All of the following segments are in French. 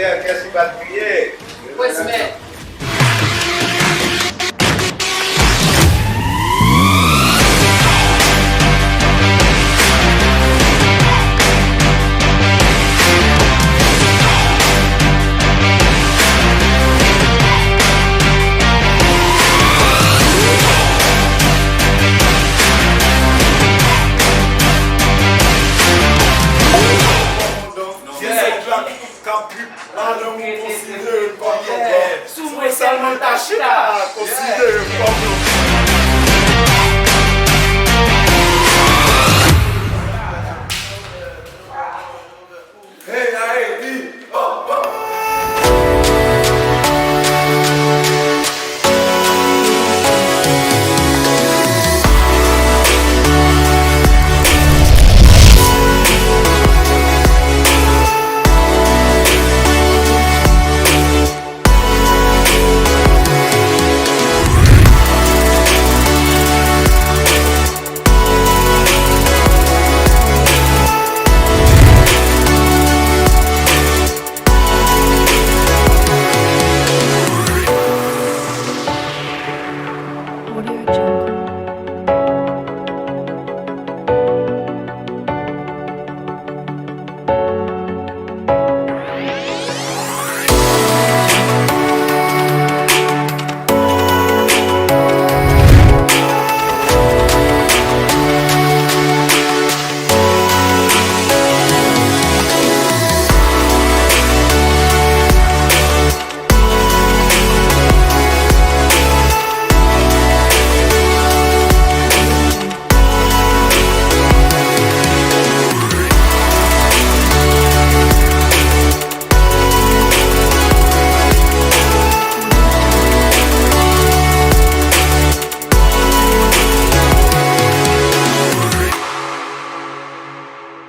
commentaires, qu'est-ce qu'il va crier? Ouais, c'est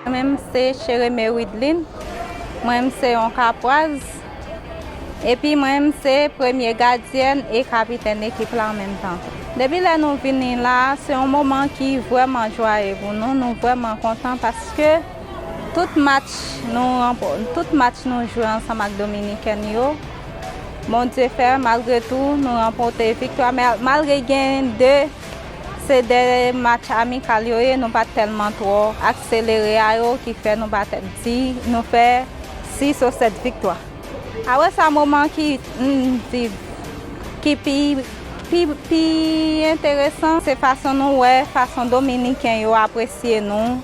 Moi-même, c'est Chérémé Widlin. Moi-même, c'est un capoise. Et puis, moi-même, c'est premier gardienne et capitaine d'équipe là en même temps. Depuis que nous venons là, c'est un moment qui est vraiment joyeux pour nous. Nous sommes vraiment contents parce que tout match nous jouons ensemble avec Dominicains. Mon Dieu fait, malgré tout, nous remportons victoire. Mais malgré deux, c'est des matchs amicaux, nous pas tellement trop accélérés, qui fait nous pas dit, nous fait 6 ou 7 victoires. Alors c'est un moment qui est intéressant, c'est façon nous façon dominicain apprécier nous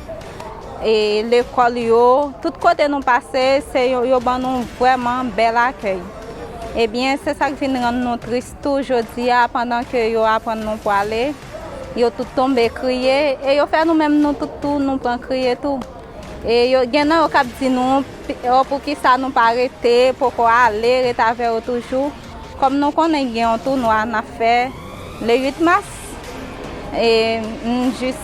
et l'école tout côté nous passer c'est nous vraiment bel accueil. Eh bien c'est ça qui vient rendre nous triste aujourd'hui pendant que yo apprendre nous pour aller. Yo tout tombé crier et yo fait nous même nous tout nous prend crier tout. Et yo gena yo cap di nous pour qui ça nous pas arrêter pour aller avec toujours comme nous connaît gain un tournoi n'a fait le 8 mars et juste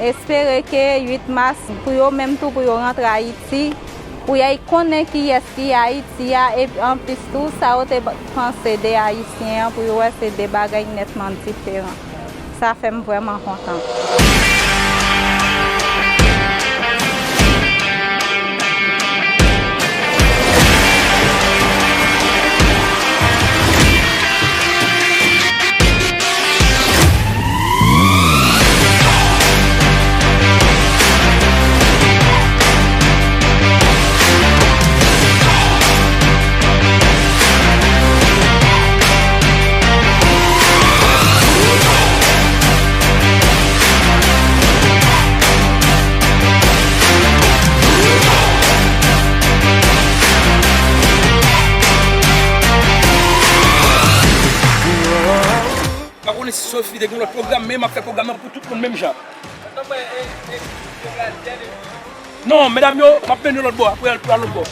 espérer que 8 mars pour yo même tout pour yo rentrer à Haïti pour y connaître qui est qui Haïti et en plus tout ça au penser des haïtiens pour yo c'est des bagages nettement différents. Ça fait vraiment content. Sophie, de le programme, même fait programme pour tout le monde, même genre. Non, mesdames, je vais prendre l'autre bois, pour aller à l'autre bois.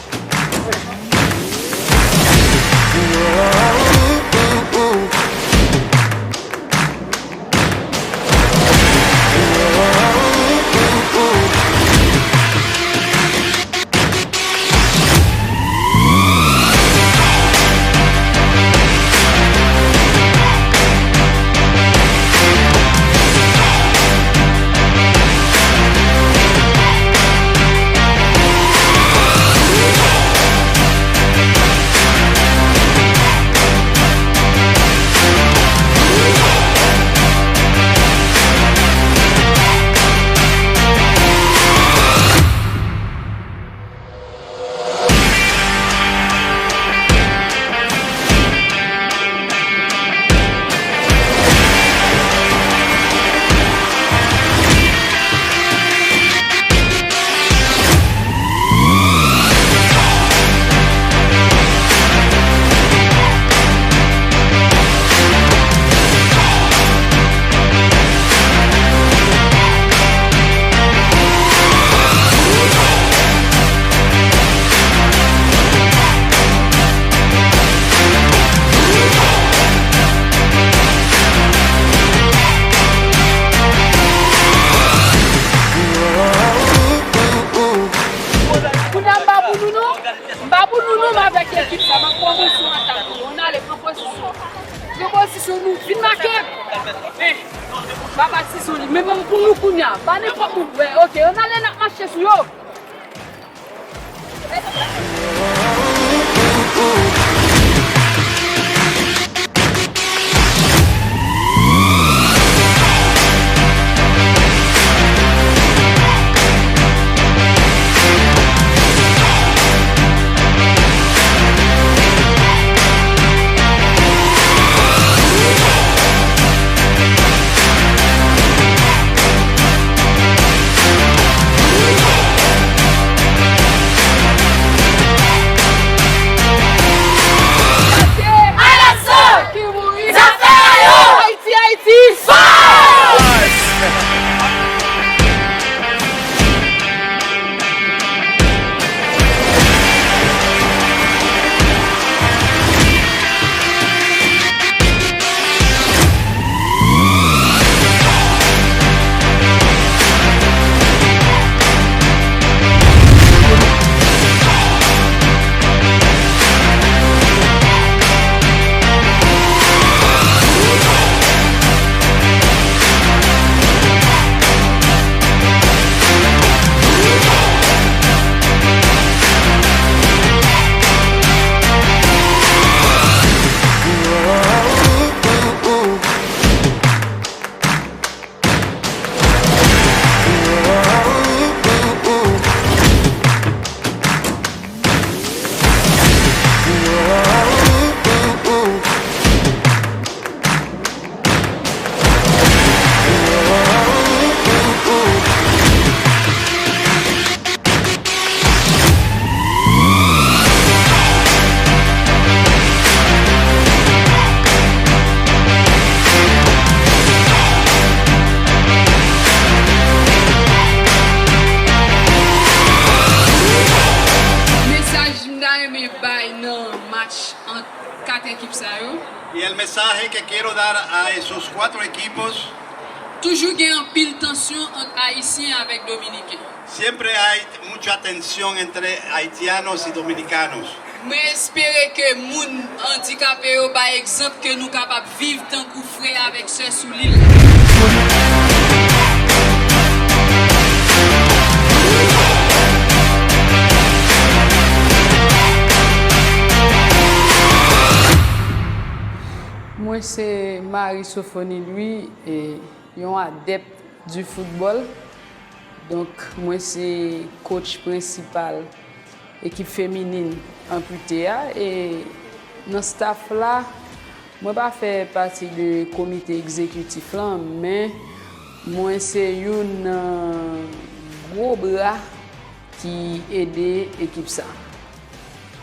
Babou nous avec l'équipe, ça va promotion en attaque. On a les propositions. Proposition nous, fin marqué. Mais, Baba Sissoli, mais même pour nous, Kounia, pas n'importe où. Ouais, ok, on allait notre marché sur eux. Y el mensaje que quiero dar a esos 4 equipos, toujours il y a une pile tension entre Haïtiens avec Dominicains. siempre hay mucha tensión entre haitianos y dominicanos. Mais espérer que moun handicapé yo par exemple que nous capable vivre tant que frère avec sœur sous l'île. Moi c'est Marie Sophonie lui et un adepte du football. Donc moi c'est coach principal équipe féminine amputée et dans staff là moi pas faire partie du comité exécutif là mais moi c'est un gros bras qui aide l'équipe ça.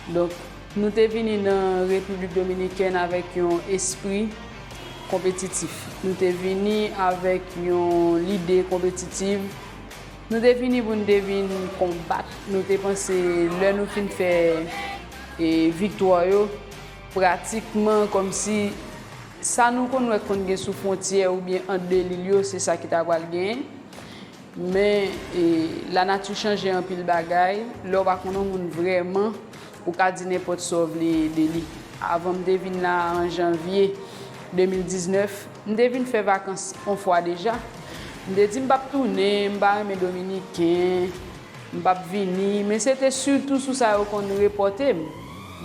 Donc nous sommes venus dans la République dominicaine avec un esprit compétitif. Nous sommes venus avec une idée compétitive. Nous sommes venus pour nous combattre. Nous avons pensé que nous avons fait victoire pratiquement comme si ça nous connaît qu'on est sous frontière ou bien en deux lignes, c'est ça qui t'a gagné. Mais la nature change un peu le bagage. Là, on va vraiment ou ka di n'importe sauve les lits. Avant de venir là en janvier 2019, je devine faire vacances une fois déjà. Je dit m'pa tourner, m'pa mes dominicains, m'pa venir, mais c'était surtout sous ça qu'on reporté.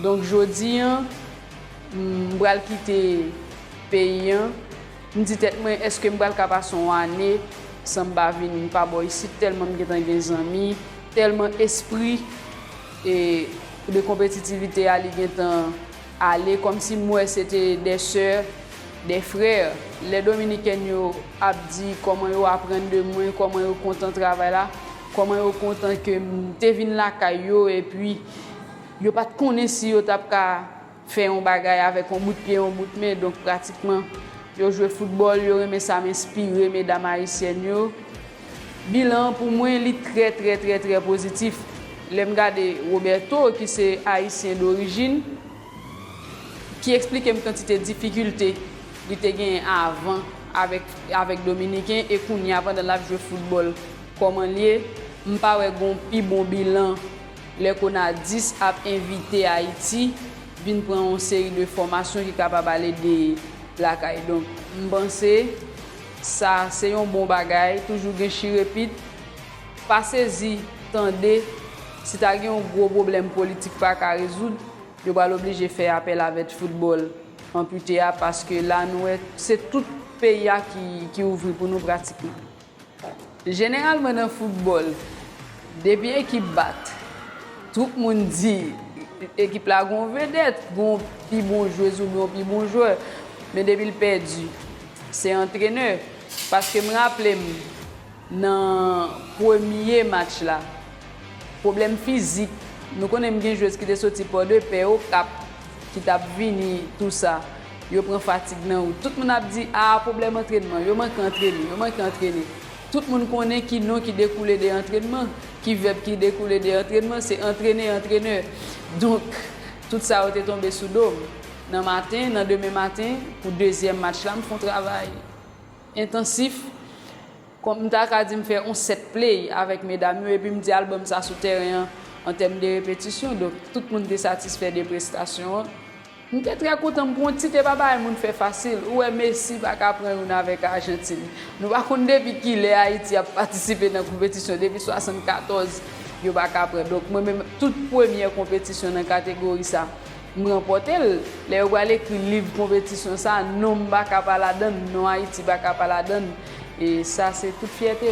Donc jodi m'bral quitter pays, m'dit tête moi est-ce que m'bral ka passer une année sans m'pa venir, m'pa boy ici tellement m'getan des amis, tellement esprit et de compétitivité à aller comme si moi c'était des sœurs, des frères. Les Dominicains ont dit comment ils apprennent de moi, comment ils sont contents de travailler là, comment ils sont contents que je vienne là et puis ils n'ont pas de connaissance si ils faire un bagage avec un bout de pied, un bout de main. Donc pratiquement ils jouent au football, ils aiment ça m'inspirer mesdames haïtiennes. Bilan pour moi est très positif. Je regarde Roberto, qui est haïtien d'origine, qui explique une quantité de difficultés qu'il a gagné avant avec Dominicain et qu'on y avant de la jouer football. Comment lié, je n'ai pas un plus bon bilan les qu'on a 10 a invité Haïti vinn prendre une série de formations qui capable aller de la caille. Donc, je pense ça c'est un bon bagage, toujours gen chirepit. Passez-y, tendez, si tu as un gros problème politique pas qu'à résoudre, tu vas l'obliger de faire appel avec le football amputé parce que là c'est tout pays qui ouvre pour nous pratiquer. Généralement dans le football, depuis l'équipe bat, tout le monde dit l'équipe là gon vedette, gon plus bon joueur ou gon plus bon joueur, mais depuis le perdu, c'est entraîneur parce que me rappelle dans le premier match là, problème physique, nous connaissons bien joueurs qui étaient sortis pour deux paires au cap qui t'a vini tout ça. Yo prend fatigue nan. Tout le monde a dit problème entraînement, yo manque entraîner. Tout le monde connaît qui non qui découle des entraînements, qui verbe qui découle des entraînements, c'est entraîneur. Donc tout ça a été tombé sous dos. Dans demain matin pour deuxième match là, me font travail intensif. Comme je dit me faire un set play avec mesdames et puis me dit album ça sur terrain en termes de répétition. Donc tout le monde est satisfait des prestations. Je suis très content pour un petit papa, il fait facile. Ouais, Messi va prendre avec l'Argentine. Nous ne savons pas depuis qu'il est Haïti a participé dans la compétition depuis 1974. Il va prendre. Donc moi-même toute première compétition dans la catégorie ça, je remporte. Les gens écrit livre compétition ça, non va pas la donne, non Haïti va pas la donne. Et ça c'est toute fierté.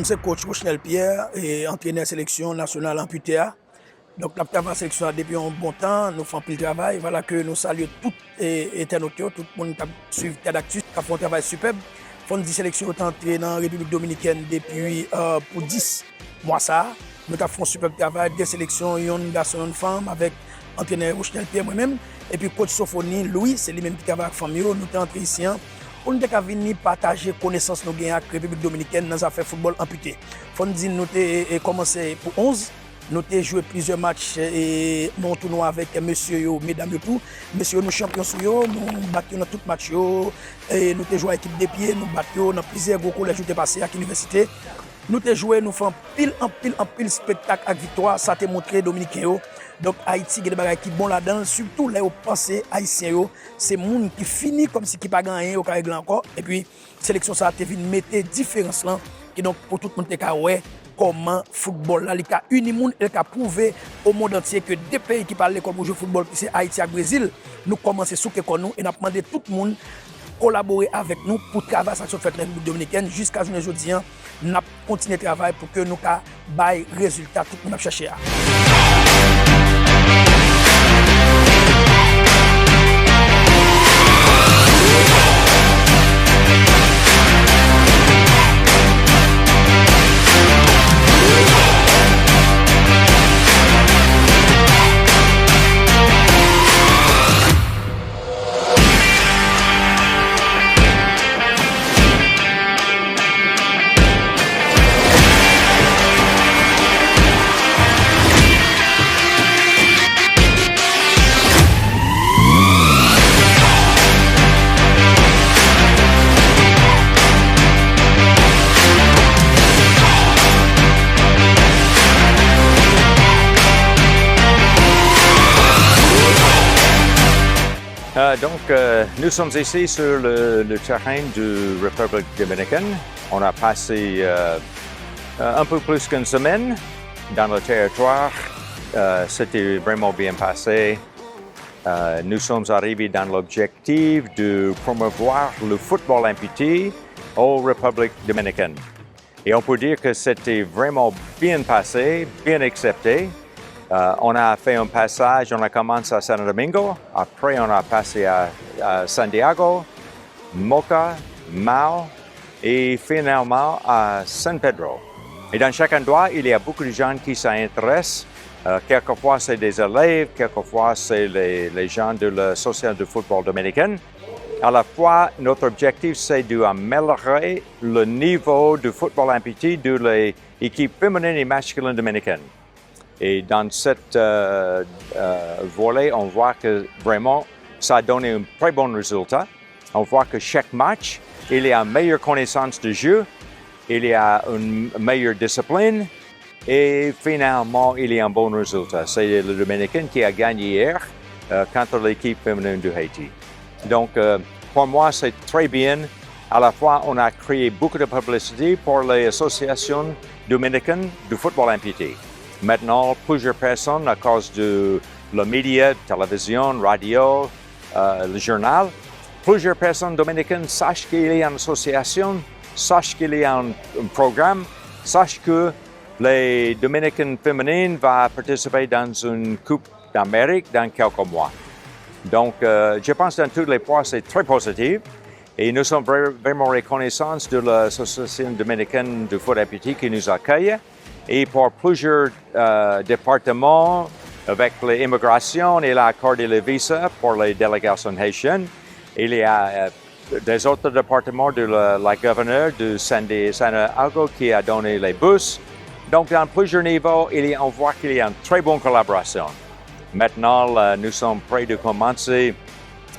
C'est coach Rochelle Pierre et entraîneur sélection nationale amputée. Donc, nous avons la sélection depuis un bon temps, nous faisons plus de travail. Voilà que nous saluons tous les internautes, tout le monde qui suit Tadactus, qui fait un travail superbe. Nous avons 10 sélections entrées dans la République dominicaine depuis pour 10 mois. Nous avons fait un superbe travail, des sélections, un garçon, une femme, avec entraîneur Rochelle Pierre moi-même. Et puis coach Sophonie Louis, c'est lui-même qui travaille avec la famille. Nous sommes entrés ici. On ne peut pas venir partager connaissances nous avec la République dominicaine dans les affaires football amputé. Faut dire nous avons commencé pour 11, nous avons joué plusieurs matchs et mon tournoi avec monsieur mesdames et tout. Monsieur nous champions sur yo, nous battions dans tout match yo et nous avons joué à l'équipe des pieds, nous battions dans plusieurs gros collèges où passé à l'université. Nous avons joué, nous faisons pile spectacle avec victoire, ça t'a montré dominicain. Donc Haïti, il y a des choses qui sont bon là-dedans, surtout là où pensez haïtien, c'est monde qui finit comme si qui pas gagné au règle encore et puis sélection ça a venu mettre différence là et donc pour tout le monde te ouais comment football là il a uni monde et a prouvé au monde entier que deux pays qui parlent l'école pour jouer football c'est Haïti et Brésil. Nous commencer sous que nous et n'a demandé tout le monde collaborer avec nous pour travailler sur cette République dominicaine jusqu'à aujourd'hui. Nous continuer travail pour que nous ka bail résultat tout le monde a cherché. Nous sommes ici sur le terrain de République dominicaine. On a passé un peu plus qu'une semaine dans le territoire. C'était vraiment bien passé. Nous sommes arrivés dans l'objectif de promouvoir le football amputé aux Républiques dominicaines. Et on peut dire que c'était vraiment bien passé, bien accepté. On a fait un passage, on a commencé à Santo Domingo, après on a passé à Santiago, Moca, Mao et finalement à San Pedro. Et dans chaque endroit, il y a beaucoup de gens qui s'intéressent. Quelquefois, c'est des élèves, quelquefois, c'est les gens de l'association de football dominicaine. À la fois, notre objectif, c'est d'améliorer le niveau du football amputé de l'équipe féminine et masculine dominicaine. Et dans cette volet, on voit que vraiment, ça a donné un très bon résultat. On voit que chaque match, il y a une meilleure connaissance du jeu, il y a une meilleure discipline et finalement, il y a un bon résultat. C'est le Dominicain qui a gagné hier contre l'équipe féminine du Haïti. Donc, pour moi, c'est très bien. À la fois, on a créé beaucoup de publicité pour les associations dominicaines du football amputé. Maintenant, plusieurs personnes, à cause de la média, télévision, radio, le journal, plusieurs personnes dominicaines sachent qu'il y a une association, sachent qu'il y a un programme, sachent que les Dominicaines féminines vont participer dans une Coupe d'Amérique dans quelques mois. Donc, je pense que dans tous les points, c'est très positif. Et nous sommes vraiment reconnaissants de l'Association dominicaine du foot amputé qui nous accueille. Et pour plusieurs départements, avec l'immigration, il a accordé le visa pour les délégations haïtiennes. Il y a des autres départements de la gouverneure de San Diego qui a donné les bus. Donc, dans plusieurs niveaux, on voit qu'il y a une très bonne collaboration. Maintenant, nous sommes prêts de commencer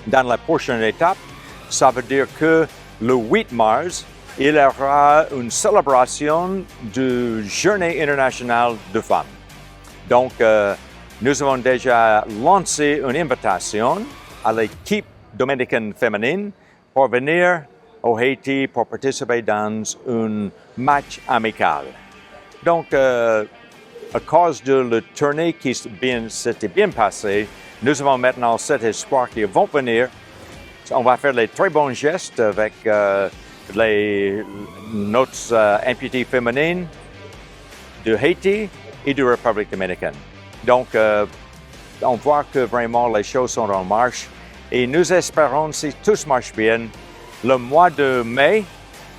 dans la prochaine étape. Ça veut dire que le 8 mars, il y aura une célébration de Journée internationale de femmes. Donc, nous avons déjà lancé une invitation à l'équipe dominicaine féminine pour venir au Haïti pour participer dans un match amical. Donc, à cause de la tournée qui s'était bien passée, nous avons maintenant cet espoir qu'ils vont venir. On va faire les très bons gestes avec notre amputés féminines de Haïti et de République dominicaine. Donc, on voit que vraiment les choses sont en marche et nous espérons, si tout marche bien, le mois de mai,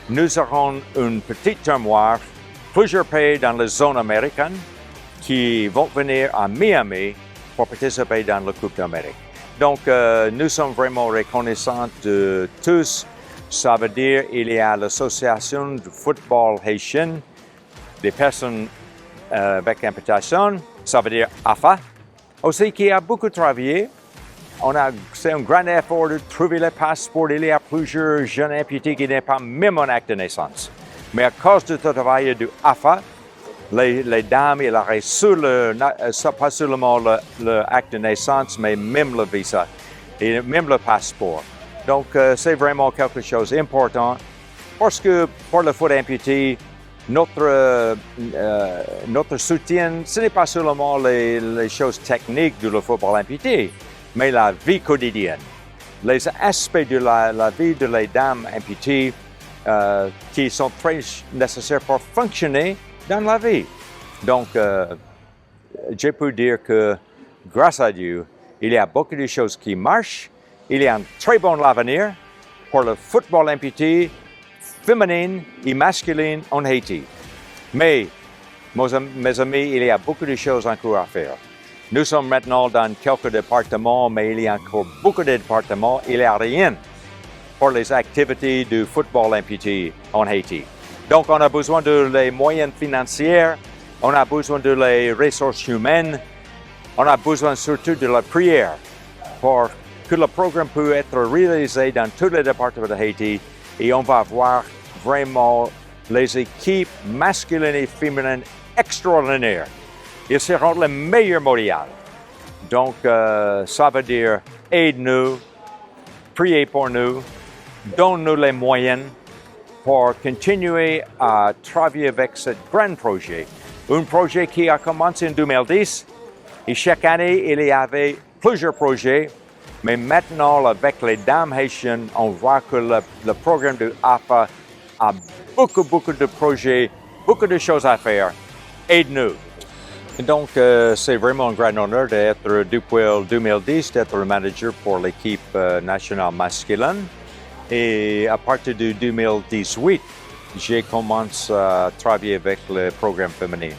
nous aurons une petite tournoi, plusieurs pays dans la zone américaine qui vont venir à Miami pour participer dans la Coupe d'Amérique. Donc, nous sommes vraiment reconnaissants de tous. Ça veut dire qu'il y a l'Association du football haïtien des personnes avec amputation, ça veut dire AFA, aussi qui a beaucoup travaillé. C'est un grand effort de trouver le passeport. Il y a plusieurs jeunes amputés qui n'ont pas même un acte de naissance. Mais à cause de ce travail du AFA, les dames, ils ont reçu pas seulement l'acte de naissance, mais même le visa et même le passeport. Donc, c'est vraiment quelque chose d'important parce que pour le foot amputé, notre soutien, ce n'est pas seulement les choses techniques du football amputé, mais la vie quotidienne, les aspects de la vie de les dames amputées qui sont très nécessaires pour fonctionner dans la vie. Donc, je peux dire que grâce à Dieu, il y a beaucoup de choses qui marchent. Il y a un très bon avenir pour le football amputé féminin et masculin en Haïti. Mais, mes amis, il y a beaucoup de choses encore à faire. Nous sommes maintenant dans quelques départements, mais il y a encore beaucoup de départements. Il n'y a rien pour les activités du football amputé en Haïti. Donc, on a besoin de les moyens financiers, on a besoin de les ressources humaines, on a besoin surtout de la prière pour que le programme puisse être réalisé dans tous les départements de Haïti et on va voir vraiment les équipes masculines et féminines extraordinaires. Ils seront les meilleurs mondiaux. Donc, ça veut dire aide-nous priez pour nous, donne-nous les moyens pour continuer à travailler avec ce grand projet. Un projet qui a commencé en 2010 et chaque année, il y avait plusieurs projets. Mais maintenant, avec les dames haïtiennes, on voit que le programme de AFA a beaucoup de projets, beaucoup de choses à faire. Aide-nous. Donc, c'est vraiment un grand honneur d'être, depuis 2010, d'être le manager pour l'équipe nationale masculine. Et à partir de 2018, j'ai commencé à travailler avec le programme féminin.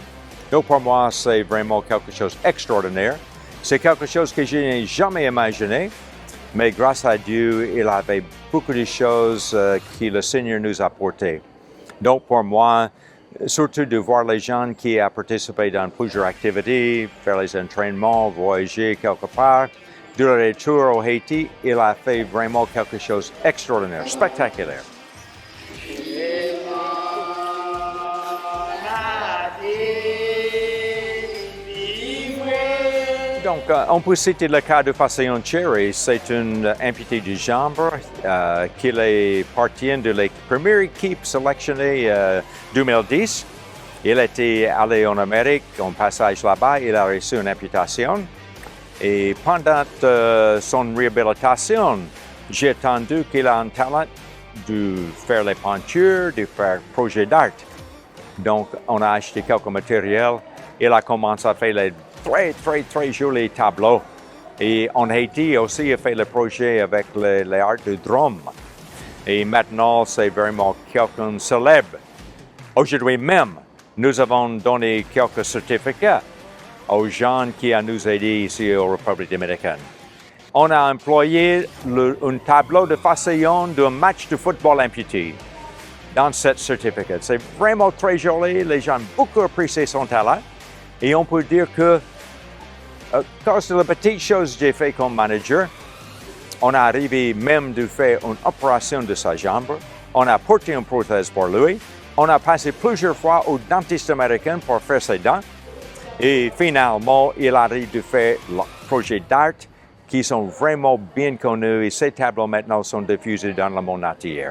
Donc, pour moi, c'est vraiment quelque chose d'extraordinaire. C'est quelque chose que je n'ai jamais imaginé, mais grâce à Dieu, il avait beaucoup de choses que le Seigneur nous a apportées. Donc, pour moi, surtout de voir les gens qui ont participé dans plusieurs activités, faire les entraînements, voyager quelque part, de le retour au Haïti, il a fait vraiment quelque chose d'extraordinaire, spectaculaire. Donc, on peut citer le cas de Fasayon Cherry. C'est une amputée de jambe qui appartient de la première équipe sélectionnée 2010. Il était allé en Amérique, en passage là-bas, il a reçu une amputation. Et pendant son réhabilitation, j'ai entendu qu'il a un talent de faire les peintures, de faire projet d'art. Donc, on a acheté quelques matériels. Il a commencé à faire les très jolis tableaux. Et en Haïti aussi, il a fait le projet avec les arts de drum. Et maintenant, c'est vraiment quelqu'un de célèbre. Aujourd'hui même, nous avons donné quelques certificats aux gens qui nous aidé ici en République dominicaine. On a employé un tableau de Fasayon d'un match de football amputé dans ce certificat. C'est vraiment très joli. Les gens ont beaucoup apprécié son talent. Et on peut dire que, à cause de la petite chose que j'ai fait comme manager, on a arrivé même de faire une opération de sa jambe. On a porté une prothèse pour lui. On a passé plusieurs fois au dentiste américain pour faire ses dents. Et finalement, il arrive de faire le projet d'art qui sont vraiment bien connus et ces tableaux maintenant sont diffusés dans le monde entier.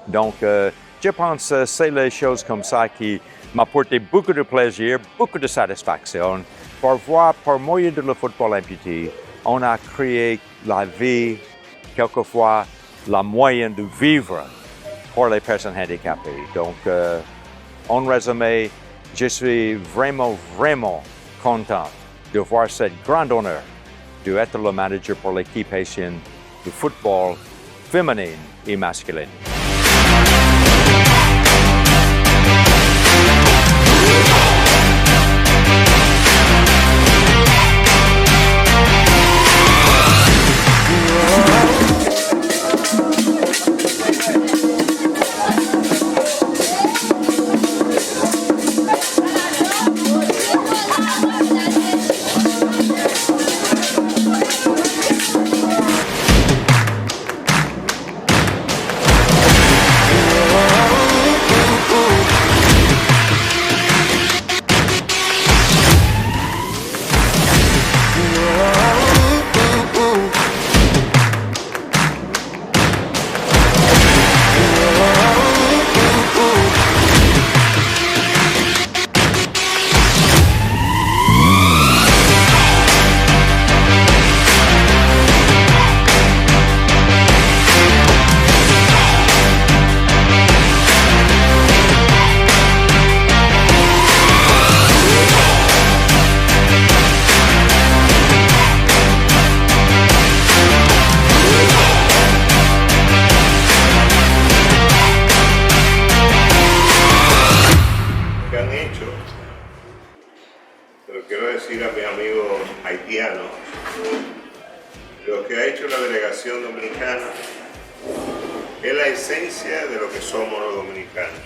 Donc, je pense que c'est les choses comme ça qui m'apportent beaucoup de plaisir, beaucoup de satisfaction pour voir par moyen de le football amputé, on a créé la vie, quelquefois la moyen de vivre pour les personnes handicapées. Donc, en résumé, je suis vraiment content de voir ce grand honneur d'être le manager pour l'équipe haïtienne de football féminine et masculine. Lo que ha hecho la delegación dominicana es la esencia de lo que somos los dominicanos.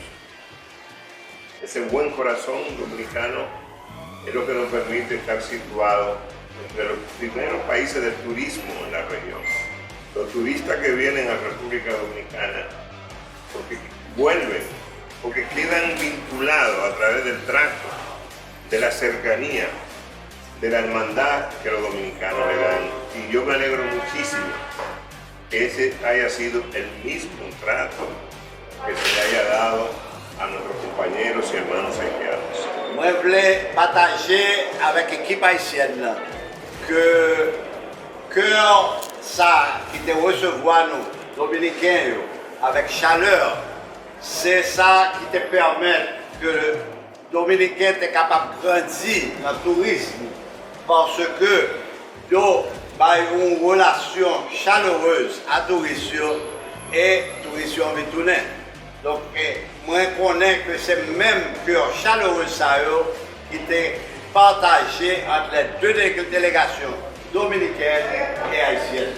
Ese buen corazón dominicano es lo que nos permite estar situados entre los primeros países del turismo en la región. Los turistas que vienen a República Dominicana porque vuelven, porque quedan vinculados a través del trato, de la cercanía, de la hermandad que los dominicanos le dan. Y yo me alegro muchísimo que ese haya sido el mismo trato que se le haya dado a nuestros compañeros y hermanos haitianos. Moi, je voulais partager avec l'équipe haïtienne que ça qui te recevoir nous, Dominicains, avec chaleur, c'est ça qui te permet que le Dominicain est capable de grandir dans le tourisme parce que il y a une relation chaleureuse à touristes et touristes en retourner. Donc, moi, je connais que c'est le même cœur chaleureux ça, qui était partagé entre les deux délégations dominicaines et haïtiennes.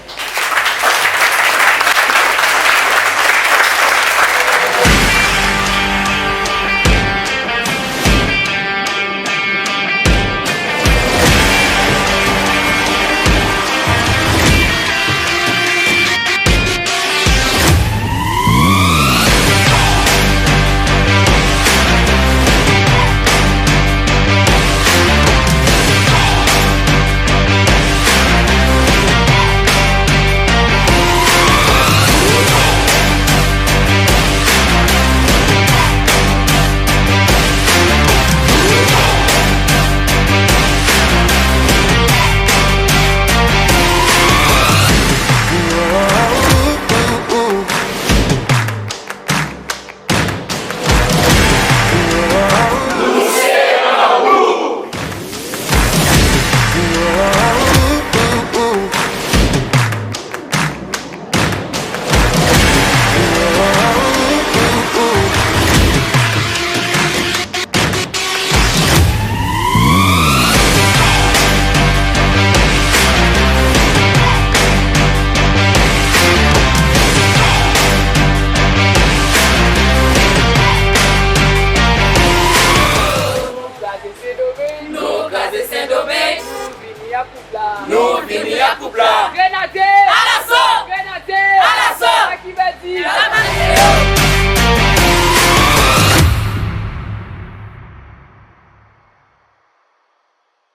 Nous, Vini à Coupla. Grenadier à l'assaut. Grenadier à l'assaut. Qui va dire